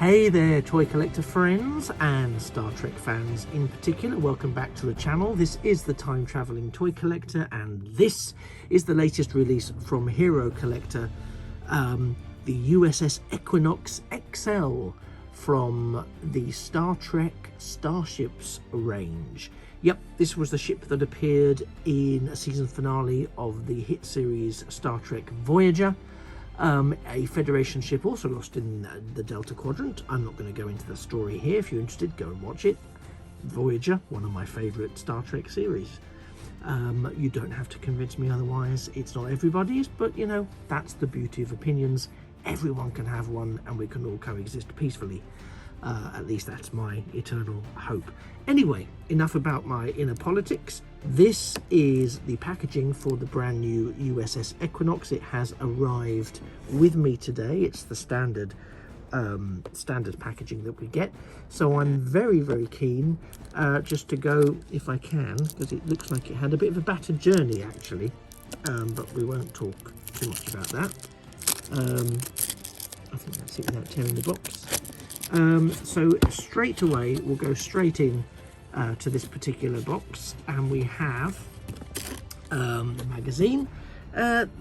Hey there, toy collector friends and Star Trek fans in particular. Welcome back to the channel. This is the Time Traveling Toy Collector, and this is the latest release from Hero Collector, the USS Equinox XL from the Star Trek Starships range. Yep, this was the ship that appeared in a season finale of the hit series Star Trek Voyager. A Federation ship also lost in the Delta Quadrant. I'm not going to go into the story here. If you're interested, go and watch it. Voyager, one of my favourite Star Trek series. You don't have to convince me otherwise. It's not everybody's, but you know, that's the beauty of opinions. Everyone can have one and we can all coexist peacefully. At least that's my eternal hope. Anyway, enough about my inner politics. This is the packaging for the brand new USS Equinox. It has arrived with me today. It's the standard packaging that we get. So I'm very keen just to go, if I can, because it looks like it had a bit of a battered journey actually, but we won't talk too much about that. I think that's it without tearing the box. So straight away we'll go straight in to this particular box, and we have the magazine.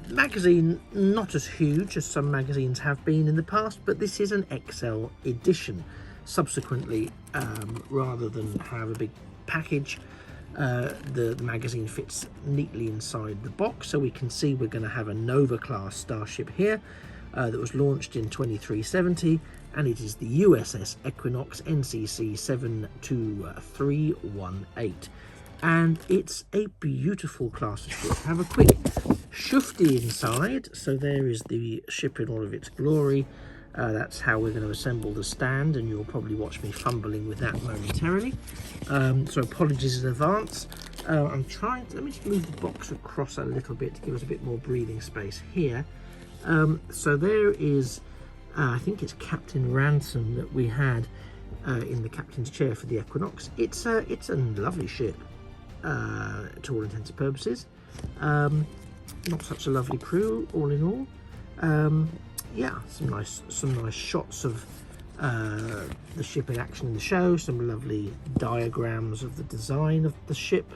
Magazine not as huge as some magazines have been in the past, but this is an XL edition. Subsequently, rather than have a big package, the magazine fits neatly inside the box, so we can see we're going to have a Nova class starship here that was launched in 2370, and it is the USS Equinox NCC 72318, and it's a beautiful class of ship. Have a quick shufti inside. So there is the ship in all of its glory. That's how we're going to assemble the stand, and you'll probably watch me fumbling with that momentarily. So apologies in advance. I'm trying to, let me just move the box across a little bit to give us a bit more breathing space here. So there is, I think it's Captain Ransom that we had in the captain's chair for the Equinox. It's a lovely ship to all intents and purposes. Not such a lovely crew, all in all. Yeah, some nice shots of the ship in action in the show. Some lovely diagrams of the design of the ship.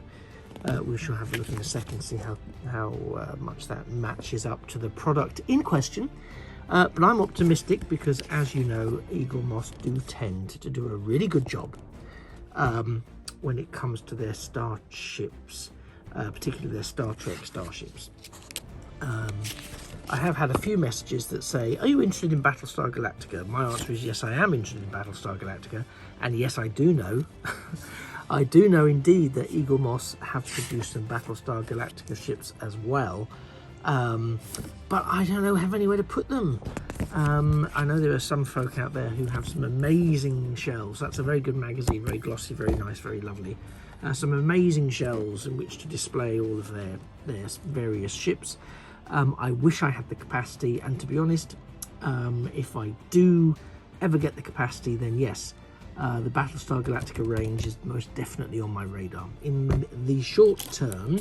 We shall have a look in a second, see how much that matches up to the product in question. But I'm optimistic because, as you know, Eaglemoss do tend to do a really good job when it comes to their starships, particularly their Star Trek starships. I have had a few messages that say, are you interested in Battlestar Galactica? My answer is yes, I am interested in Battlestar Galactica, and yes, I do know. I do know indeed that Eaglemoss have produced some Battlestar Galactica ships as well, but I don't have anywhere to put them. I know there are some folk out there who have some amazing shells. That's a very good magazine, very glossy, very nice, very lovely. Some amazing shells in which to display all of their various ships. I wish I had the capacity, and to be honest, if I do ever get the capacity, then yes, the Battlestar Galactica range is most definitely on my radar. In the short term,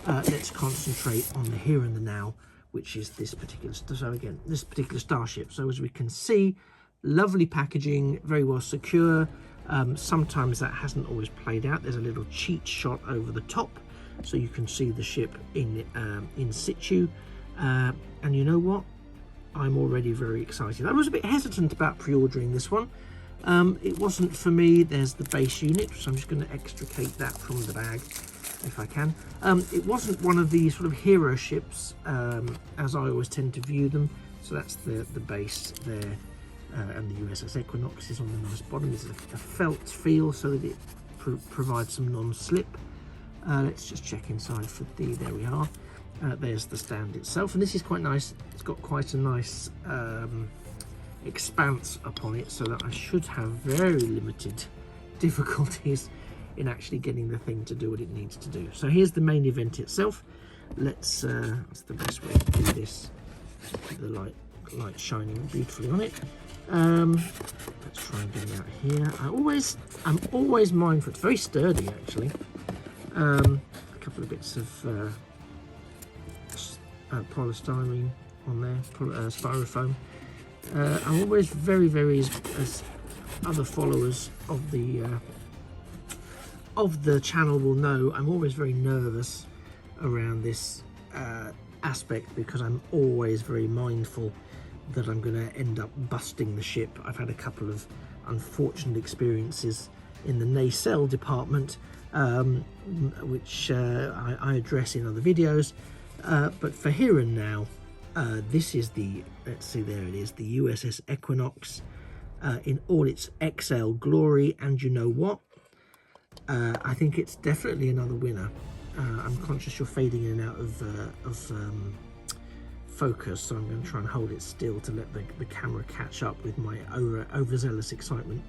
let's concentrate on the here and the now, which is this particular starship. So as we can see, lovely packaging, very well secure. Sometimes that hasn't always played out. There's a little cheat shot over the top, so you can see the ship in situ. And you know what? I'm already very excited. I was a bit hesitant about pre-ordering this one. It wasn't for me. There's the base unit, so I'm just going to extricate that from the bag if I can. It wasn't one of the sort of hero ships, as I always tend to view them. So that's the base there, and the USS Equinox is on the nice bottom. It's a felt feel so that it provides some non-slip. Let's just check inside for there we are. There's the stand itself, and this is quite nice. It's got quite a nice expanse upon it, so that I should have very limited difficulties in actually getting the thing to do what it needs to do. So here's the main event itself. That's the best way to do this. Keep the light shining beautifully on it. Let's try and get it out here. I'm always mindful. It's very sturdy actually. A couple of bits of polystyrene on there, styrofoam. I'm always very, as other followers of the channel will know, I'm always very nervous around this aspect, because I'm always very mindful that I'm going to end up busting the ship. I've had a couple of unfortunate experiences in the nacelle department, which I address in other videos, but for here and now, this is the, let's see, there it is, the USS Equinox in all its XL glory. And you know what, I think it's definitely another winner. I'm conscious you're fading in and out of focus, so I'm going to try and hold it still to let the camera catch up with my overzealous excitement.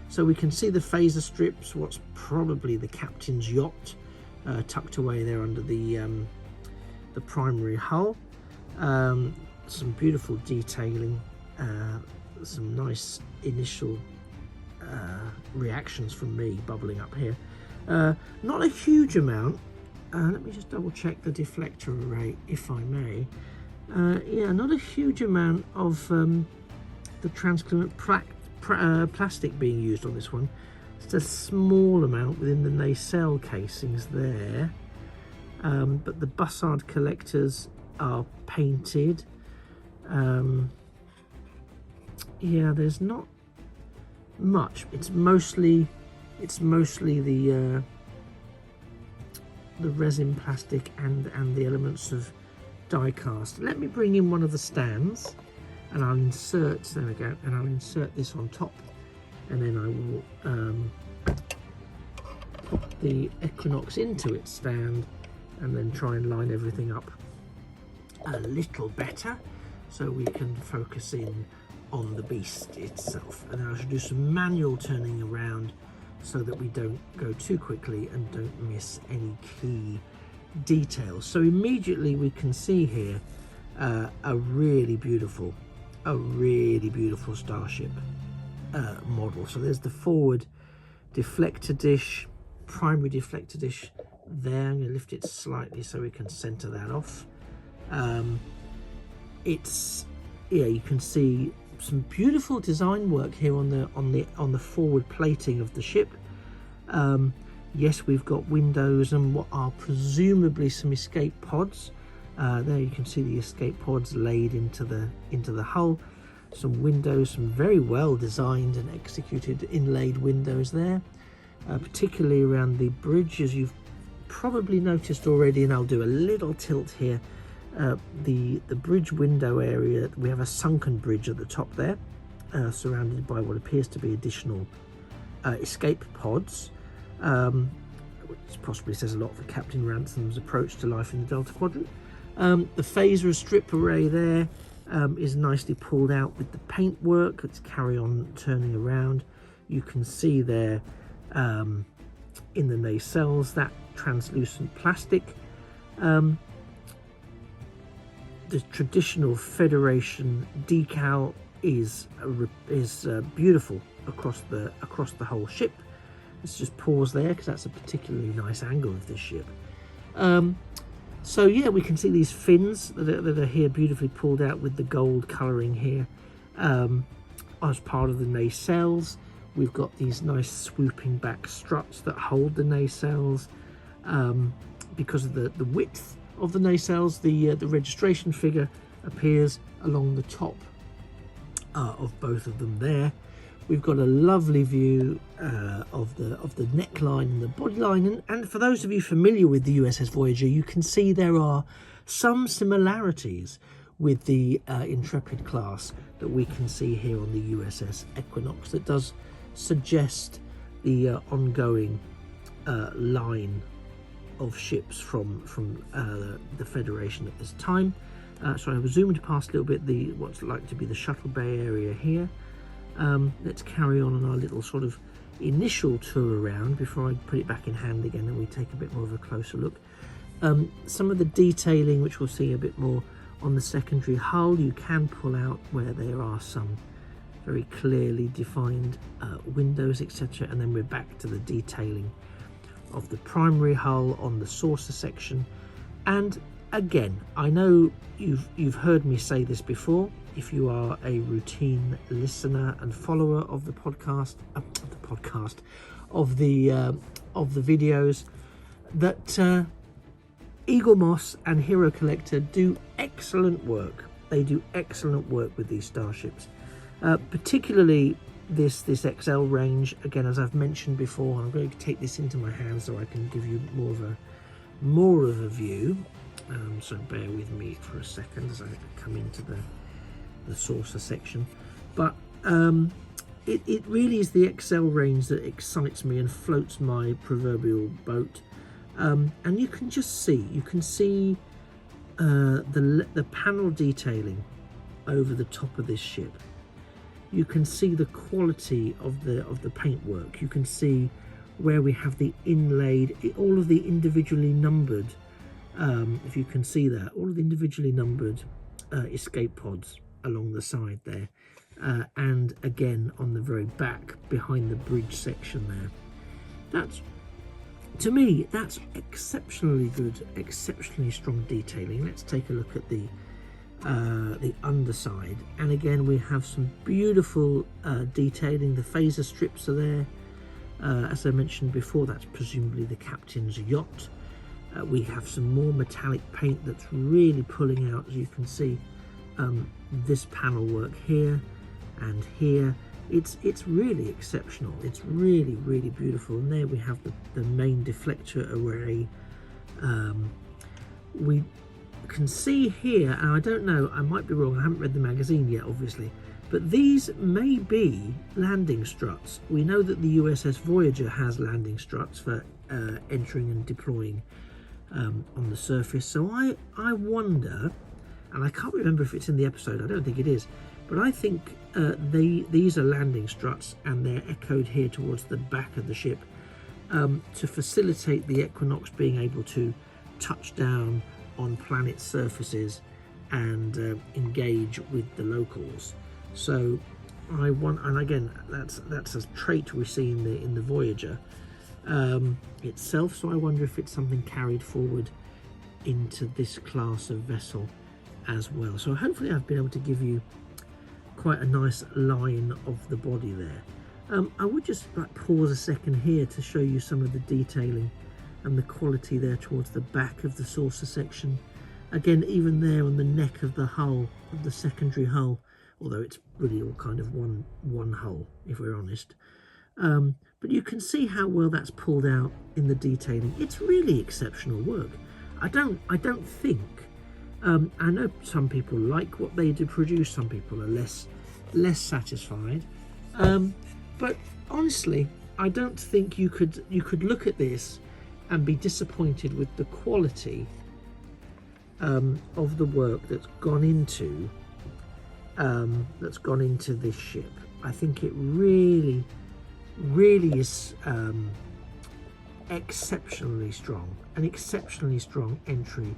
So we can see the phaser strips, what's probably the captain's yacht, tucked away there under the primary hull. Some beautiful detailing, some nice initial reactions from me bubbling up here. Not a huge amount. Let me just double check the deflector array, if I may. Yeah, not a huge amount of the transcluent plastic being used on this one. Just a small amount within the nacelle casings there, but the bussard collectors are painted. Yeah, there's not much. It's mostly the resin plastic and the elements of die cast. Let me bring in one of the stands, and I'll insert, there we go, and I'll insert this on top, and then I will put the Equinox into its stand, and then try and line everything up a little better so we can focus in on the beast itself. And then I should do some manual turning around so that we don't go too quickly and don't miss any key details. So immediately we can see here a really beautiful Starship model. So there's the forward deflector dish, primary deflector dish there. I'm going to lift it slightly so we can center that off. It's, yeah, you can see some beautiful design work here on the forward plating of the ship. Yes, we've got windows and what are presumably some escape pods. There you can see the escape pods laid into the hull. Some windows, some very well designed and executed inlaid windows there, particularly around the bridge, as you've probably noticed already. And I'll do a little tilt here. The bridge window area, we have a sunken bridge at the top there, surrounded by what appears to be additional escape pods, which possibly says a lot for Captain Ransom's approach to life in the Delta Quadrant. The phaser strip array there is nicely pulled out with the paintwork. Let's carry on turning around. You can see there in the nacelles that translucent plastic. The traditional Federation decal is beautiful across the whole ship. Let's just pause there because that's a particularly nice angle of this ship. So yeah, we can see these fins that are here beautifully pulled out with the gold colouring here as part of the nacelles. We've got these nice swooping back struts that hold the nacelles. Because of the width of the nacelles, the registration figure appears along the top of both of them there. We've got a lovely view of the neckline and the bodyline, and for those of you familiar with the USS Voyager, you can see there are some similarities with the Intrepid class that we can see here on the USS Equinox. That does suggest the ongoing line of ships from the Federation at this time. So I was zoomed past a little bit what's like to be the shuttle bay area here. Let's carry on our little sort of initial tour around before I put it back in hand again and we take a bit more of a closer look. Some of the detailing, which we'll see a bit more on the secondary hull, you can pull out where there are some very clearly defined windows, etc. And then we're back to the detailing of the primary hull on the saucer section. And again, I know you've heard me say this before, if you are a routine listener and follower of the podcast, of the videos, that Eaglemoss and Hero Collector do excellent work. They do excellent work with these starships, particularly this XL range. Again, as I've mentioned before, I'm going to take this into my hands so I can give you more of a view. So bear with me for a second as I come into the saucer section. But it really is the XL range that excites me and floats my proverbial boat. And you can just see, the panel detailing over the top of this ship. You can see the quality of the paintwork. You can see where we have the inlaid, all of the individually numbered, if you can see that, all of the individually numbered escape pods along the side there, and again on the very back behind the bridge section there. That's, to me, that's exceptionally good, exceptionally strong detailing. Let's take a look at the underside, and again we have some beautiful detailing. The phaser strips are there. As I mentioned before, that's presumably the captain's yacht. We have some more metallic paint that's really pulling out, as you can see, this panel work here and here. It's really exceptional. It's really, really beautiful. And there we have the main deflector array. We can see here, and I don't know, I might be wrong, I haven't read the magazine yet obviously, but these may be landing struts. We know that the USS Voyager has landing struts for entering and deploying on the surface. So I wonder, and I can't remember if it's in the episode, I don't think it is, but I think these are landing struts, and they're echoed here towards the back of the ship to facilitate the Equinox being able to touch down on planet surfaces and engage with the locals. So and again, that's a trait we see in the Voyager itself. So I wonder if it's something carried forward into this class of vessel as well. So hopefully I've been able to give you quite a nice line of the body there. I would just pause a second here to show you some of the detailing and the quality there towards the back of the saucer section. Again, even there on the neck of the hull, of the secondary hull, although it's really all kind of one hull, if we're honest. But you can see how well that's pulled out in the detailing. It's really exceptional work. I don't think, I know some people like what they do produce, some people are less satisfied. But honestly, I don't think you could look at this and be disappointed with the quality of the work that's gone into this ship. I think it really is exceptionally strong, an exceptionally strong entry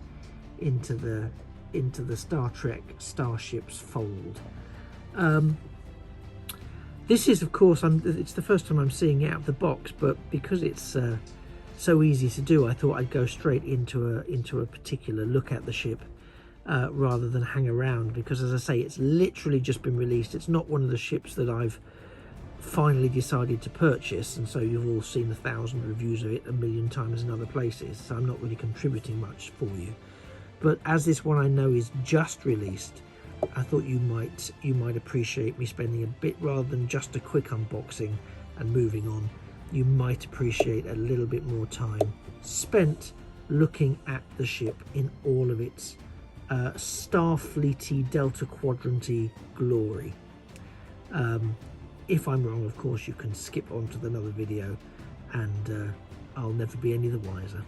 into the Star Trek Starships fold. This is, of course, it's the first time I'm seeing it out of the box, but because it's so easy to do, I thought I'd go straight into a particular look at the ship rather than hang around, because, as I say, it's literally just been released. It's not one of the ships that I've finally decided to purchase, and so you've all seen 1,000 reviews of it a million times in other places, so I'm not really contributing much for you. But as this one I know is just released, I thought you might appreciate me spending a bit, rather than just a quick unboxing and moving on. You might appreciate a little bit more time spent looking at the ship in all of its Starfleety Delta Quadranty glory. If I'm wrong, of course, you can skip on to another video, and I'll never be any the wiser.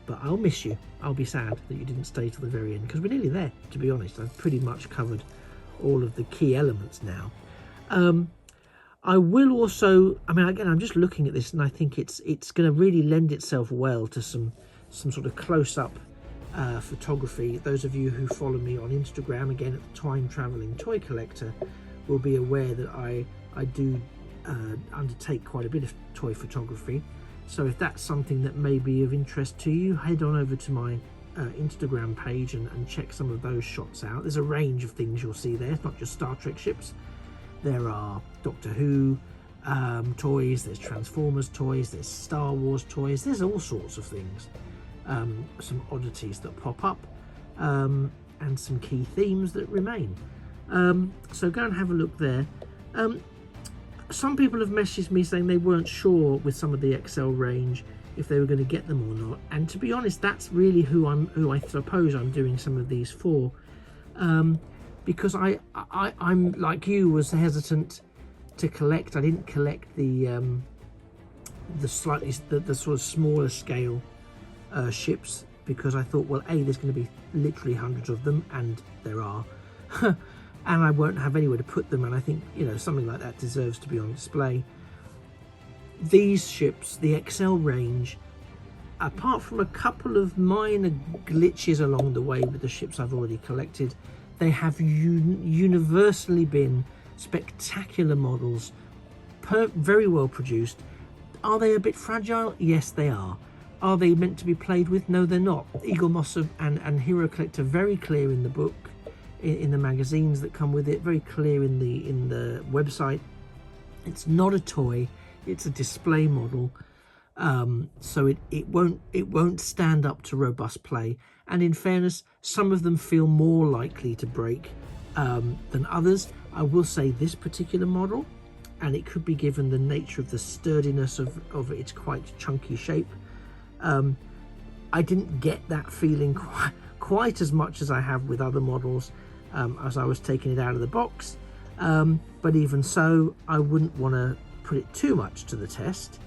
But I'll miss you. I'll be sad that you didn't stay till the very end, because we're nearly there, to be honest. I've pretty much covered all of the key elements now. I will also, I mean, again, I'm just looking at this, and I think it's going to really lend itself well to some sort of close-up photography. Those of you who follow me on Instagram, again, at the Time Travelling Toy Collector, will be aware that I do undertake quite a bit of toy photography. So if that's something that may be of interest to you, head on over to my Instagram page and check some of those shots out. There's a range of things you'll see there. It's not just Star Trek ships. There are Doctor Who toys, there's Transformers toys, there's Star Wars toys, there's all sorts of things. Some oddities that pop up, and some key themes that remain. So go and have a look there. Some people have messaged me saying they weren't sure with some of the XL range if they were going to get them or not, and to be honest, that's really who I suppose I'm doing some of these for, because I'm like you, was hesitant to collect. I didn't collect the sort of smaller scale ships, because I thought, well, there's going to be literally hundreds of them, and there are. And I won't have anywhere to put them, and I think, you know, something like that deserves to be on display. These ships, the XL range, apart from a couple of minor glitches along the way with the ships I've already collected, they have universally been spectacular models, very well produced. Are they a bit fragile? Yes, they are. Are they meant to be played with? No, they're not. Eaglemoss and Hero Collector very clear in the book, in the magazines that come with it, very clear in the website. It's not a toy, it's a display model, so it won't stand up to robust play. And in fairness, some of them feel more likely to break than others. I will say this particular model, and it could be given the nature of the sturdiness of its quite chunky shape, I didn't get that feeling quite as much as I have with other models as I was taking it out of the box, but even so, I wouldn't want to put it too much to the test,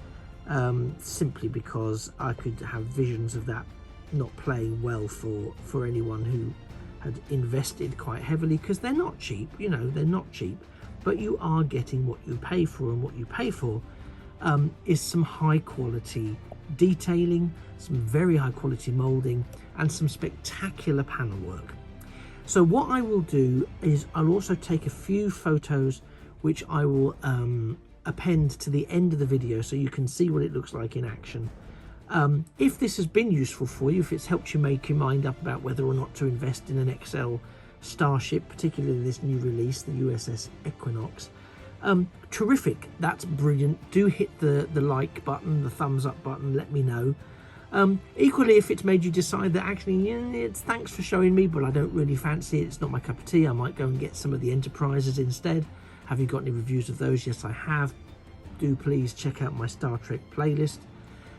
simply because I could have visions of that not playing well for anyone who had invested quite heavily, because they're not cheap, you know, they're not cheap, but you are getting what you pay for, and what you pay for is some high quality detailing, some very high quality molding, and some spectacular panel work. So what I will do is I'll also take a few photos which I will append to the end of the video so you can see what it looks like in action. If this has been useful for you, if it's helped you make your mind up about whether or not to invest in an XL Starship, particularly this new release, the USS Equinox, terrific, that's brilliant. Do hit the like button, the thumbs up button, let me know. Equally, if it's made you decide that actually, it's thanks for showing me, but I don't really fancy it, it's not my cup of tea, I might go and get some of the Enterprises instead. Have you got any reviews of those? Yes, I have. Do please check out my Star Trek playlist.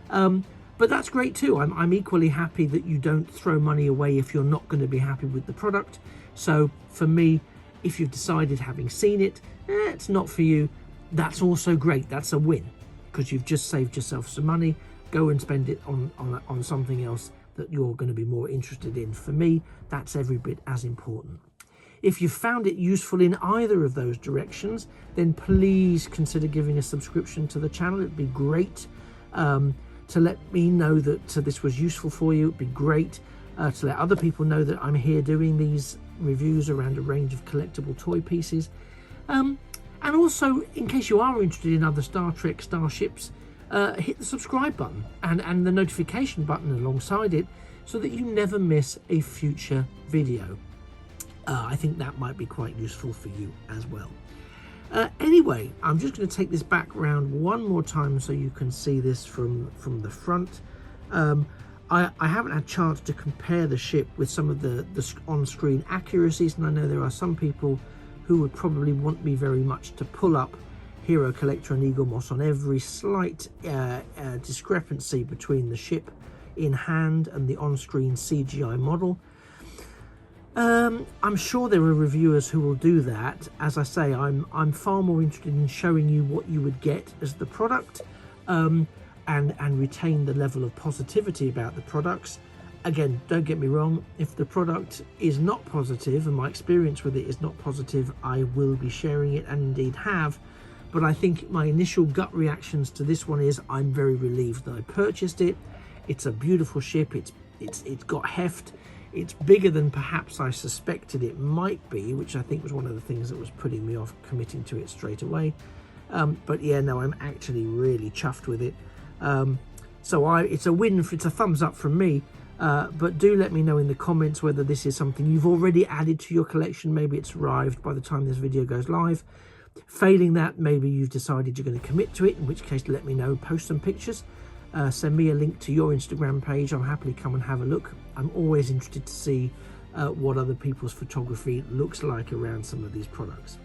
But that's great too. I'm equally happy that you don't throw money away if you're not going to be happy with the product. So for me, if you've decided, having seen it, it's not for you, that's also great. That's a win, because you've just saved yourself some money. Go and spend it on something else that you're going to be more interested in. For me, that's every bit as important. If you found it useful in either of those directions, then please consider giving a subscription to the channel. It'd be great to let me know that this was useful for you. It'd be great to let other people know that I'm here doing these reviews around a range of collectible toy pieces. And also, in case you are interested in other Star Trek starships, hit the subscribe button and the notification button alongside it so that you never miss a future video. I think that might be quite useful for you as well. Anyway, I'm just going to take this back round one more time so you can see this from the front. I haven't had a chance to compare the ship with some of the on-screen accuracies, and I know there are some people who would probably want me very much to pull up Hero Collector and Eaglemoss on every slight discrepancy between the ship in hand and the on-screen CGI model. I'm sure there are reviewers who will do that. As I say, I'm far more interested in showing you what you would get as the product, and retain the level of positivity about the products. Again, don't get me wrong, if the product is not positive and my experience with it is not positive, I will be sharing it, and indeed have. But I think my initial gut reactions to this one is I'm very relieved that I purchased it. It's a beautiful ship, it's got heft. It's bigger than perhaps I suspected it might be, which I think was one of the things that was putting me off committing to it straight away. But yeah, no, I'm actually really chuffed with it. So it's a win, it's a thumbs up from me. But do let me know in the comments whether this is something you've already added to your collection. Maybe it's arrived by the time this video goes live. Failing that, maybe you've decided you're going to commit to it, in which case let me know, post some pictures, send me a link to your Instagram page. I'll happily come and have a look. I'm always interested to see what other people's photography looks like around some of these products.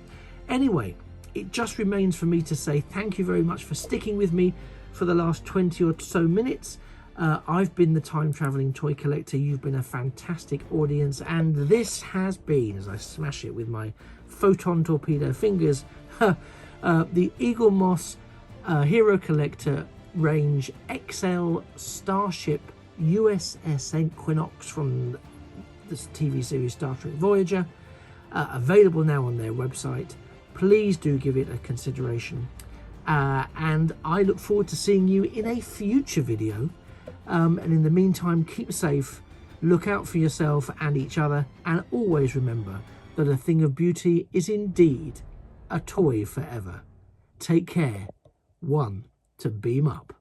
Anyway, it just remains for me to say thank you very much for sticking with me for the last 20 or so minutes. I've been the time traveling toy collector. You've been a fantastic audience, and this has been, as I smash it with my photon torpedo fingers, the Eaglemoss Hero Collector range XL Starship USS Equinox from the TV series Star Trek Voyager, available now on their website. Please do give it a consideration, and I look forward to seeing you in a future video. And in the meantime, keep safe, look out for yourself and each other, and always remember that a thing of beauty is indeed a toy forever. Take care. One to beam up.